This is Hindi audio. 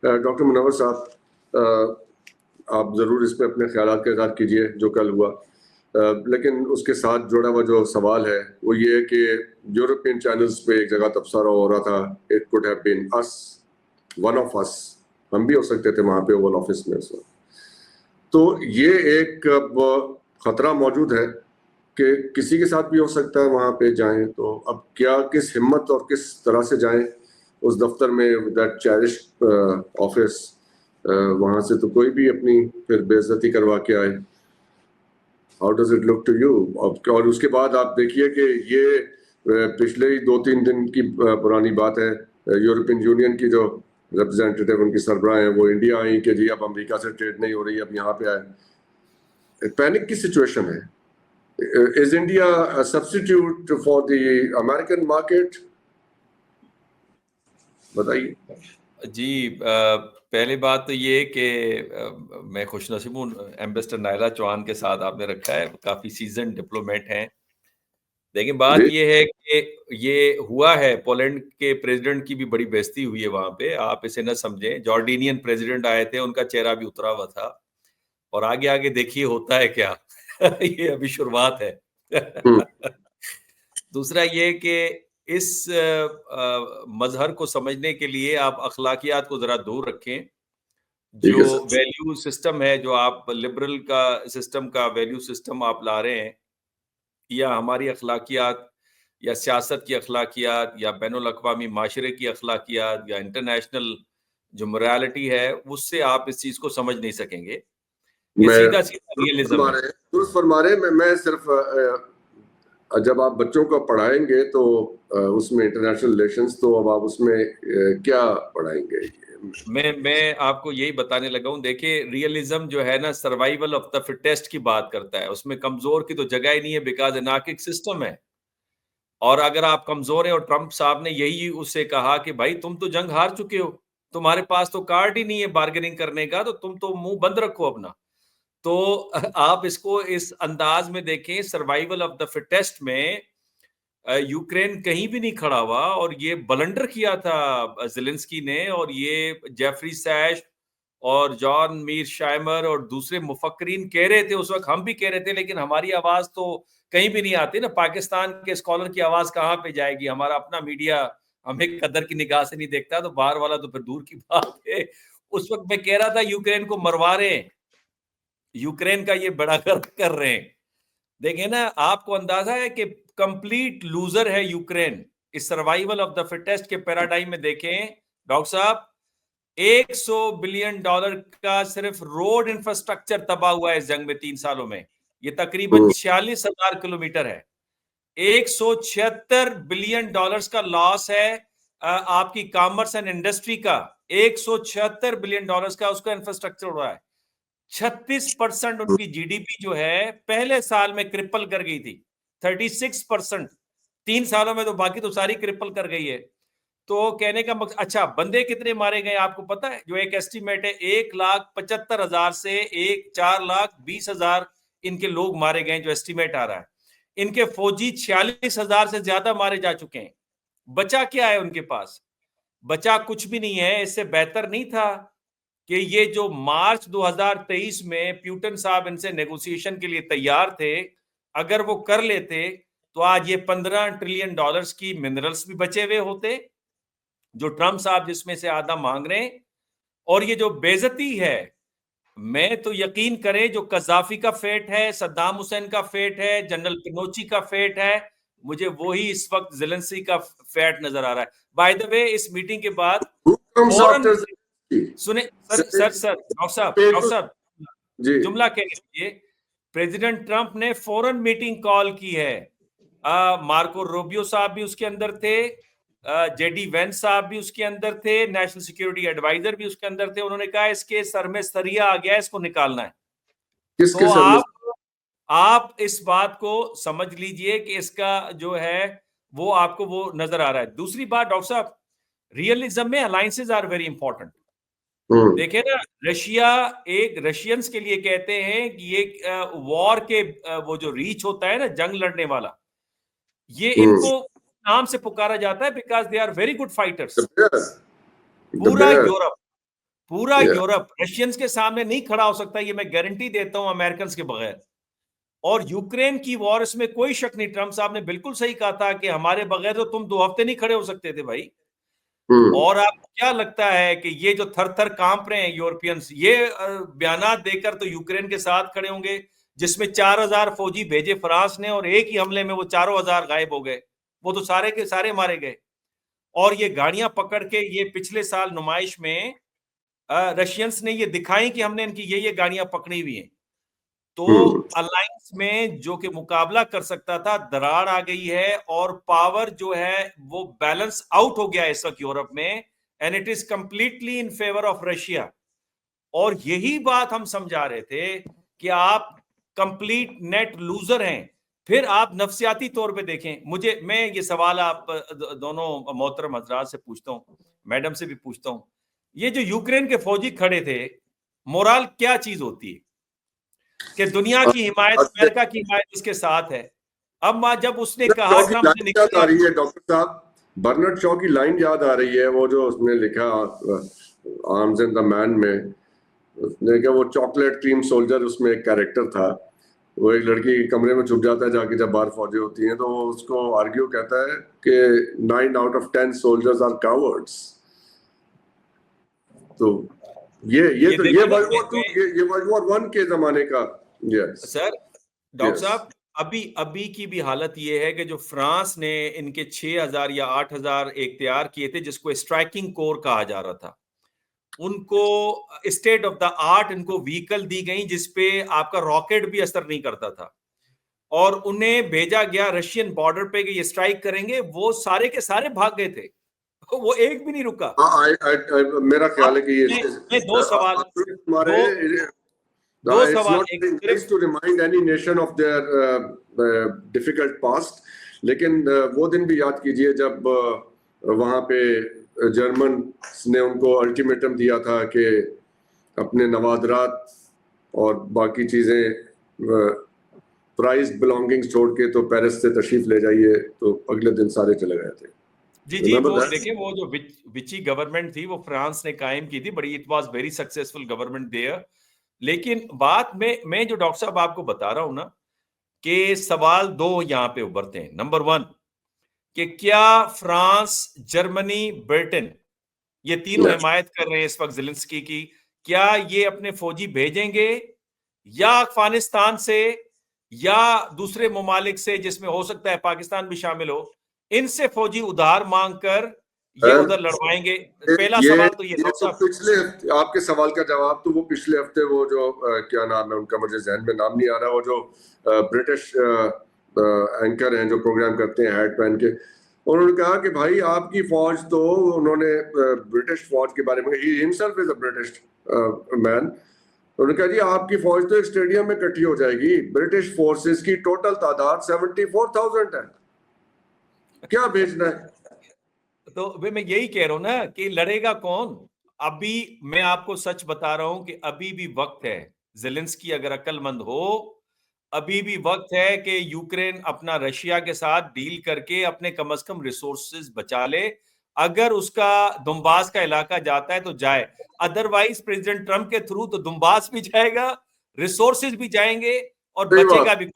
डॉक्टर मुनव्वर साहब, आप ज़रूर इस पे अपने ख्यालात का इज़हार कीजिए जो कल हुआ, लेकिन उसके साथ जुड़ा हुआ जो सवाल है वो ये है कि यूरोपियन चैनल्स पे एक जगह तबसरा हो रहा था, it could have been us, one of us, हम भी हो सकते थे वहाँ पे ओवल ऑफिस में उस वक्त। तो ये एक खतरा मौजूद है कि किसी के साथ भी हो सकता है वहाँ पे जाएं, तो अब क्या, किस हिम्मत और किस तरह से जाएं उस दफ्तर में, दैट चेरिश ऑफिस, वहाँ से तो कोई भी अपनी फिर बेइज्जती करवा के आए। How does it look to you? और उसके बाद आप देखिए कि ये पिछले ही 2-3 दिन की पुरानी बात है, यूरोपियन यूनियन की जो रिप्रेजेंटेटिव उनकी सरबराह हैं वो इंडिया आई कि जी अब अमेरिका से ट्रेड नहीं हो रही, अब यहाँ पे आए। पैनिक की सिचुएशन है। Is India a substitute for the American market? बताइए जी। पहली बात तो ये कि मैं खुशनसीब हूँ एम्बेसडर नायला चौहान के साथ आपने रखा है, काफी सीजन डिप्लोमेट हैं। लेकिन बात ये है कि ये हुआ है, पोलैंड के प्रेसिडेंट की भी बड़ी बेइज्जती हुई है वहां पे, आप इसे न समझें। जॉर्डीनियन प्रेसिडेंट आए थे, उनका चेहरा भी उतरा हुआ था, और आगे आगे देखिए होता है क्या। ये अभी शुरुआत है। दूसरा ये कि इस मजहर को समझने के लिए आप अखलाकियात को जरा दूर रखें। जो वैल्यू सिस्टम है, जो आप लिबरल का सिस्टम का वैल्यू सिस्टम आप ला रहे हैं, या हमारी अखलाकियात या सियासत की अखलाकियात या बैनुल अक़वामी माशरे की अखलाकियात या इंटरनेशनल जो मोरालिटी है, उससे आप इस चीज को समझ नहीं सकेंगे। ये सीधा सीधा रियलिज्म है। दुरुस्त फरमा रहे हैं। मैं सिर्फ जब आप बच्चों को पढ़ाएंगे तो उसमें इंटरनेशनल रिलेशंस, तो अब आप उसमें क्या पढ़ाएंगे? मैं आपको यही बताने लगा हूं। देखिए, रियलिज्म जो है ना, सर्वाइवल ऑफ द फिटेस्ट की बात करता है। उसमें कमजोर की तो जगह ही नहीं है, बिकॉज अनार्किक सिस्टम है। और अगर आप कमजोर हैं, और ट्रंप साहब ने यही उससे कहा कि भाई तुम तो जंग हार चुके हो, तुम्हारे पास तो कार्ड ही नहीं है बार्गेनिंग करने का, तो तुम तो मुंह बंद रखो अपना। तो आप इसको इस अंदाज में देखें, सर्वाइवल ऑफ द फिटेस्ट में यूक्रेन कहीं भी नहीं खड़ा हुआ, और ये बलंडर किया था ज़ेलेंस्की ने, और ये जेफरी सैश और जॉन मीर शाइमर और दूसरे मुफक्करीन कह रहे थे उस वक्त, हम भी कह रहे थे, लेकिन हमारी आवाज तो कहीं भी नहीं आती ना। पाकिस्तान के स्कॉलर की आवाज कहाँ पे जाएगी? हमारा अपना मीडिया हमें कदर की निगाह से नहीं देखता, तो बाहर वाला तो फिर दूर की बात है। उस वक्त मैं कह रहा था यूक्रेन को मरवा रहे हैं, यूक्रेन का ये बड़ा कर रहे हैं। देखें ना, आपको अंदाजा है कि कंप्लीट लूजर है यूक्रेन इस सर्वाइवल ऑफ द फिटेस्ट के पैराडाइम में। देखें डॉक्टर साहब, $100 बिलियन का सिर्फ रोड इंफ्रास्ट्रक्चर तबाह हुआ है इस जंग में 3 सालों में। ये तकरीबन 46,000 किलोमीटर है। $176 बिलियन का लॉस है आपकी कॉमर्स एंड इंडस्ट्री का। $176 बिलियन का उसका इंफ्रास्ट्रक्चर हो रहा है। 36% उनकी जीडीपी जो है पहले साल में क्रिपल कर गई थी। 36% 3 सालों में तो बाकी तो सारी क्रिपल कर गई है। तो कहने का मकसद, अच्छा बंदे कितने मारे गए आपको पता है? जो एक एस्टिमेट है 1,75,000 से 4,20,000 इनके लोग मारे गए, जो एस्टिमेट आ रहा है। इनके फौजी 46,000 से ज्यादा मारे जा चुके हैं। बचा क्या है उनके पास? बचा कुछ भी नहीं है। इससे बेहतर नहीं था कि ये जो मार्च 2023 में प्यूटन साहब इनसे नेगोशिएशन के लिए तैयार थे, अगर वो कर लेते तो आज ये $15 ट्रिलियन की मिनरल्स भी बचे हुए होते, जो ट्रंप साहब जिसमें से आधा मांग रहे हैं। और ये जो बेइज्जती है, मैं तो यकीन करें, जो कजाफी का फेट है, सद्दाम हुसैन का फेट है, जनरल पिनोची का फेट है, मुझे वही इस वक्त ज़ेलेंस्की का फेट नजर आ रहा है। बाय द वे, इस मीटिंग के बाद फौरन सुने सर डॉक्टर साहब जुमला कहने लिए प्रेसिडेंट ट्रंप ने फौरन मीटिंग कॉल की है। मार्को रूबियो साहब भी उसके अंदर थे, जेडी वेंस साहब भी उसके अंदर थे, नेशनल सिक्योरिटी एडवाइजर भी उसके अंदर थे। उन्होंने कहा इसके सर में सरिया आ गया, इसको निकालना है। तो आप इस बात को समझ लीजिए कि इसका जो है वो आपको वो नजर आ रहा है। दूसरी बात डॉक्टर साहब, रियलिज्म में अलायंसेज आर वेरी इंपॉर्टेंट। देखे ना, रशिया एक रशियंस के लिए कहते हैं कि ये वॉर के वो जो रीच होता है ना, जंग लड़ने वाला, ये इनको नाम से पुकारा जाता है because they are very good fighters. पूरा यूरोप पूरा यूरोप रशियंस के सामने नहीं खड़ा हो सकता, ये मैं गारंटी देता हूं, अमेरिकन के बगैर। और यूक्रेन की वॉर, इसमें कोई शक नहीं, ट्रम्प साहब ने बिल्कुल सही कहा था कि हमारे बगैर तो तुम 2 हफ्ते नहीं खड़े हो सकते थे भाई। और आपको क्या लगता है कि ये जो थर थर कांप रहे हैं यूरोपियंस, ये बयानात देकर तो यूक्रेन के साथ खड़े होंगे, जिसमें 4000 फौजी भेजे फ्रांस ने और एक ही हमले में वो 4000 गायब हो गए, वो तो सारे के सारे मारे गए। और ये गाड़ियां पकड़ के, ये पिछले साल नुमाइश में रशियंस ने ये दिखाई कि हमने इनकी ये गाड़ियां पकड़ी हुई हैं। तो अलायंस में जो कि मुकाबला कर सकता था, दरार आ गई है और पावर जो है वो बैलेंस आउट हो गया है इस वक्त यूरोप में, and it is completely in favour of Russia. और यही बात हम समझा रहे थे कि आप कंप्लीट नेट लूजर हैं। फिर आप नफ्सियाती तौर पे देखें, मैं ये सवाल आप दोनों मोहतरम हजरात से पूछता हूं, मैडम से भी पूछता हूं, ये जो यूक्रेन के फौजी खड़े थे, मोराल क्या चीज होती है कि दुनिया की हिमायत, अमेरिका की हिमायत इसके साथ है। अब जब उसने कहा, ट्रंप ने याद आ रही है डॉक्टर साहब, बर्नार्ड शॉ की लाइन याद आ रही है, वो जो उसने लिखा आर्म्स एंड द मैन में, उसने कहा वो चॉकलेट क्रीम सोल्जर, उसमें एक कैरेक्टर था, वो एक लड़की कमरे में छुप जाता है जाके जब बाहर फौजी होती हैं, तो उसको आर्ग्यू कहता है कि 9 out of 10 soldiers are cowards. तो ये वर्ल्ड वॉर 2, ये वर्ल्ड वॉर 1 के जमाने का। यस सर, डॉक्टर साहब, अभी की भी हालत ये है कि जो फ्रांस ने इनके 6000 या 8000 एक तैयार किए थे, जिसको स्ट्राइकिंग कोर कहा जा रहा था, उनको स्टेट ऑफ द आर्ट इनको व्हीकल दी गई जिसपे आपका रॉकेट भी असर नहीं करता था, और उन्हें भेजा गया रशियन बॉर्डर पे कि ये स्ट्राइक करेंगे। वो सारे के सारे भाग गए थे, वो एक भी नहीं रुका। मेरा ख्याल है कि ये दो सवाल it's not nice to remind any nation of their difficult past, लेकिन वो दिन भी याद कीजिए जब वहां पे जर्मन ने उनको अल्टीमेटम दिया था कि अपने नवादरात और बाकी चीजें, प्राइज बिलोंगिंग्स छोड़ के तो पेरिस से तशरीफ ले जाइए, तो अगले दिन सारे चले गए थे। जी, वो देखिए, वो जो विची गवर्नमेंट थी वो फ्रांस ने कायम की थी, बड़ी it was very successful government there. लेकिन बात में मैं जो डॉक्टर साहब आपको बता रहा हूं ना, कि सवाल 2 यहां पे उभरते हैं। नंबर 1 कि क्या फ्रांस, जर्मनी, ब्रिटेन, ये तीनों हिमायत कर रहे हैं इस वक्त ज़ेलेंस्की की, क्या ये अपने फौजी भेजेंगे या अफगानिस्तान से या दूसरे ममालिक से, जिसमें हो सकता है पाकिस्तान भी शामिल हो, इनसे फौजी उधार मांगकर ये उधर लड़वाएंगे? पहला सवाल तो ये तो पिछले आपके सवाल का जवाब तो वो पिछले हफ्ते वो जो क्या नाम है उनका, मुझे जहन में नाम नहीं आ रहा, वो जो ब्रिटिश एंकर हैं जो प्रोग्राम करते हैं हैट पहन के, उन्होंने कहा कि भाई आपकी फौज तो, उन्होंने ब्रिटिश फौज के बारे में, he himself is a British man, उन्होंने कहा जी आपकी फौज तो एक स्टेडियम में इकट्ठी हो जाएगी, ब्रिटिश फोर्सेस की टोटल तादाद 74,000 है, क्या भेजना है? तो मैं यही कह रहा हूं ना कि लड़ेगा कौन। अभी मैं आपको सच बता रहा हूं कि अभी भी वक्त है, ज़ेलेंस्की अगर अक्लमंद हो, अभी भी वक्त है कि यूक्रेन अपना रशिया के साथ डील करके अपने कम से कम रिसोर्सेज बचा ले। अगर उसका दुम्बास का इलाका जाता है तो जाए, अदरवाइज प्रेसिडेंट ट्रंप के थ्रू तो दुम्बास भी जाएगा, रिसोर्सेज भी जाएंगे और बचेगा भी।